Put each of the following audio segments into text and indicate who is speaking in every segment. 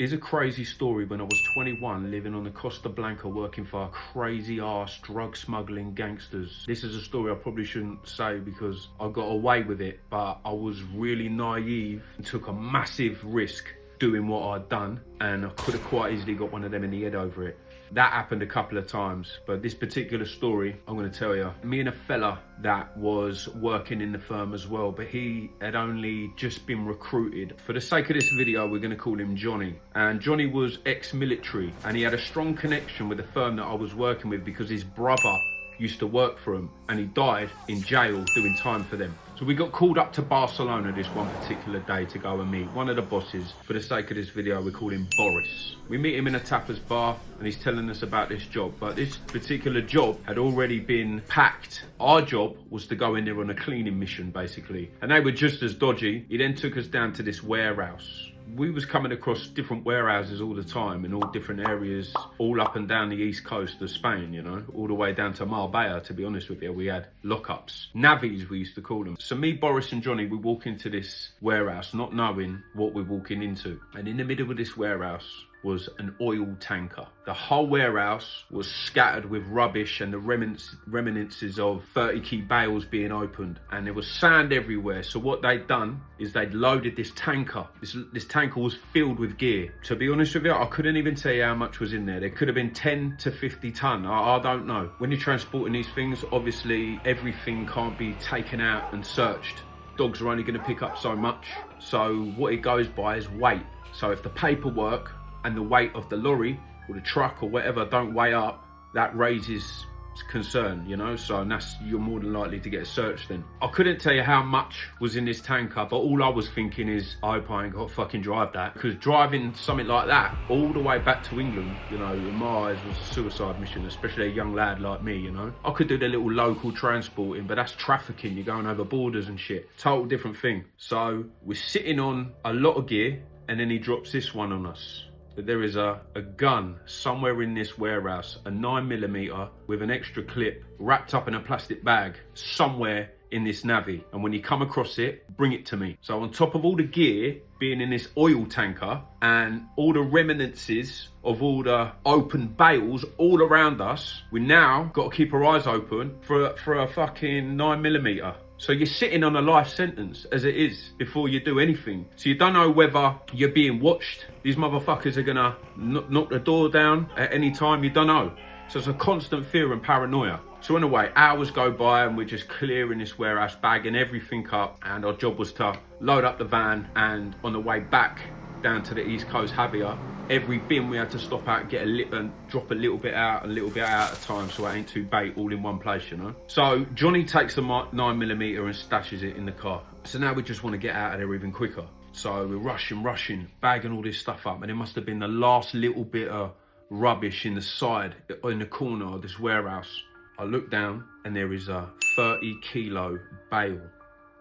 Speaker 1: Here's a crazy story. When I was 21, living on the Costa Blanca, working for a crazy ass drug smuggling gangsters. This is a story I probably shouldn't say because I got away with it, but I was really naive and took a massive risk doing what I'd done, and I could have quite easily got one of them in the head over it. That happened a couple of times, but this particular story, I'm gonna tell you, me and a fella that was working in the firm as well, but he had only just been recruited. For the sake of this video, we're gonna call him Johnny. And Johnny was ex-military, and he had a strong connection with the firm that I was working with because his brother used to work for him, and he died in jail doing time for them. So we got called up to Barcelona this one particular day to go and meet one of the bosses. For the sake of this video, we call him Boris. We meet him in a tapas bar, and he's telling us about this job, but this particular job had already been packed. Our job was to go in there on a cleaning mission, basically, and they were just as dodgy. He then took us down to this warehouse. We was coming across different warehouses all the time in all different areas, all up and down the east coast of Spain, you know, all the way down to Marbella, to be honest with you. We had lockups, navies we used to call them. So me, Boris and Johnny, we walk into this warehouse not knowing what we're walking into. And in the middle of this warehouse was an oil tanker. The whole warehouse was scattered with rubbish and the reminiscences of 30 key bales being opened, and there was sand everywhere. So what they'd done is they'd loaded this tanker. This tanker was filled with gear. To be honest with you, I couldn't even tell you how much was in there. There could have been 10 to 50 ton. I don't know. When you're transporting these things, obviously everything can't be taken out and searched. Dogs are only going to pick up so much. So what it goes by is weight. So if the paperwork and the weight of the lorry or the truck or whatever don't weigh up, that raises concern, you know, so you're more than likely to get searched then. I couldn't tell you how much was in this tanker, but all I was thinking is, I hope I ain't got to fucking drive that, because driving something like that all the way back to England, you know, in my eyes was a suicide mission, especially a young lad like me, you know. I could do the little local transporting, but that's trafficking. You're going over borders and shit. Total different thing. So we're sitting on a lot of gear, and then he drops this one on us. There is a gun somewhere in this warehouse, a 9mm with an extra clip wrapped up in a plastic bag somewhere in this navvy. And when you come across it, bring it to me. So on top of all the gear being in this oil tanker and all the reminiscences of all the open bales all around us, we now got to keep our eyes open for a fucking 9mm. So you're sitting on a life sentence as it is before you do anything. So you don't know whether you're being watched. These motherfuckers are gonna knock the door down at any time, you don't know. So it's a constant fear and paranoia. So anyway, hours go by and we're just clearing this warehouse, bagging everything up, and our job was to load up the van, and on the way back down to the East Coast Javier, every bin we had to stop out, get a lip and drop a little bit out at a time, so it ain't too bait all in one place, you know. So Johnny takes the 9mm and stashes it in the car. So now we just want to get out of there even quicker. So we're rushing, bagging all this stuff up, and it must have been the last little bit of rubbish in the side, in the corner of this warehouse. I look down and there is a 30-kilo bale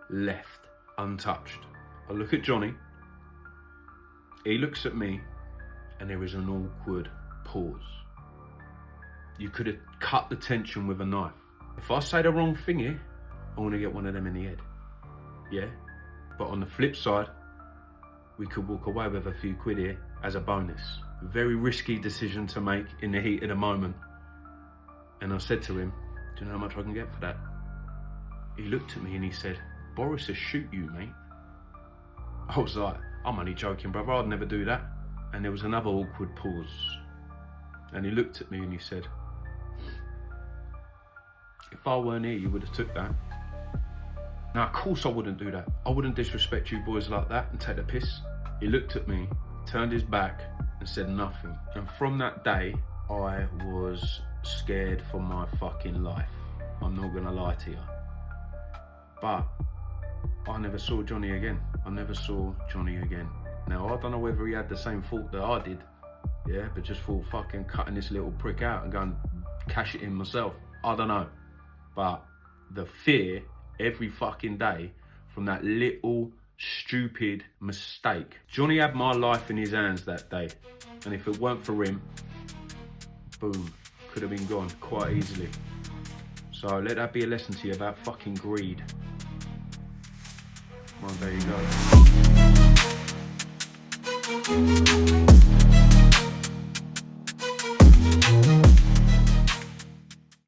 Speaker 1: left untouched. I look at Johnny. He looks at me, and there is an awkward pause. You could have cut the tension with a knife. If I say the wrong thing here, I want to get one of them in the head. Yeah? But on the flip side, we could walk away with a few quid here as a bonus. Very risky decision to make in the heat of the moment. And I said to him, do you know how much I can get for that? He looked at me and he said, Boris will shoot you, mate. I was like, I'm only joking, brother, I'd never do that. And there was another awkward pause. And he looked at me and he said, if I weren't here, you would have took that. Now, of course I wouldn't do that. I wouldn't disrespect you boys like that and take the piss. He looked at me, turned his back and said nothing. And from that day, I was scared for my fucking life. I'm not gonna lie to you. But I never saw Johnny again. Now, I don't know whether he had the same thought that I did, yeah, but just thought fucking cutting this little prick out and going cash it in myself. I don't know. But the fear every fucking day from that little stupid mistake. Johnny had my life in his hands that day. And if it weren't for him, boom, could have been gone quite easily. So let that be a lesson to you about fucking greed. Well, there you go. Peace.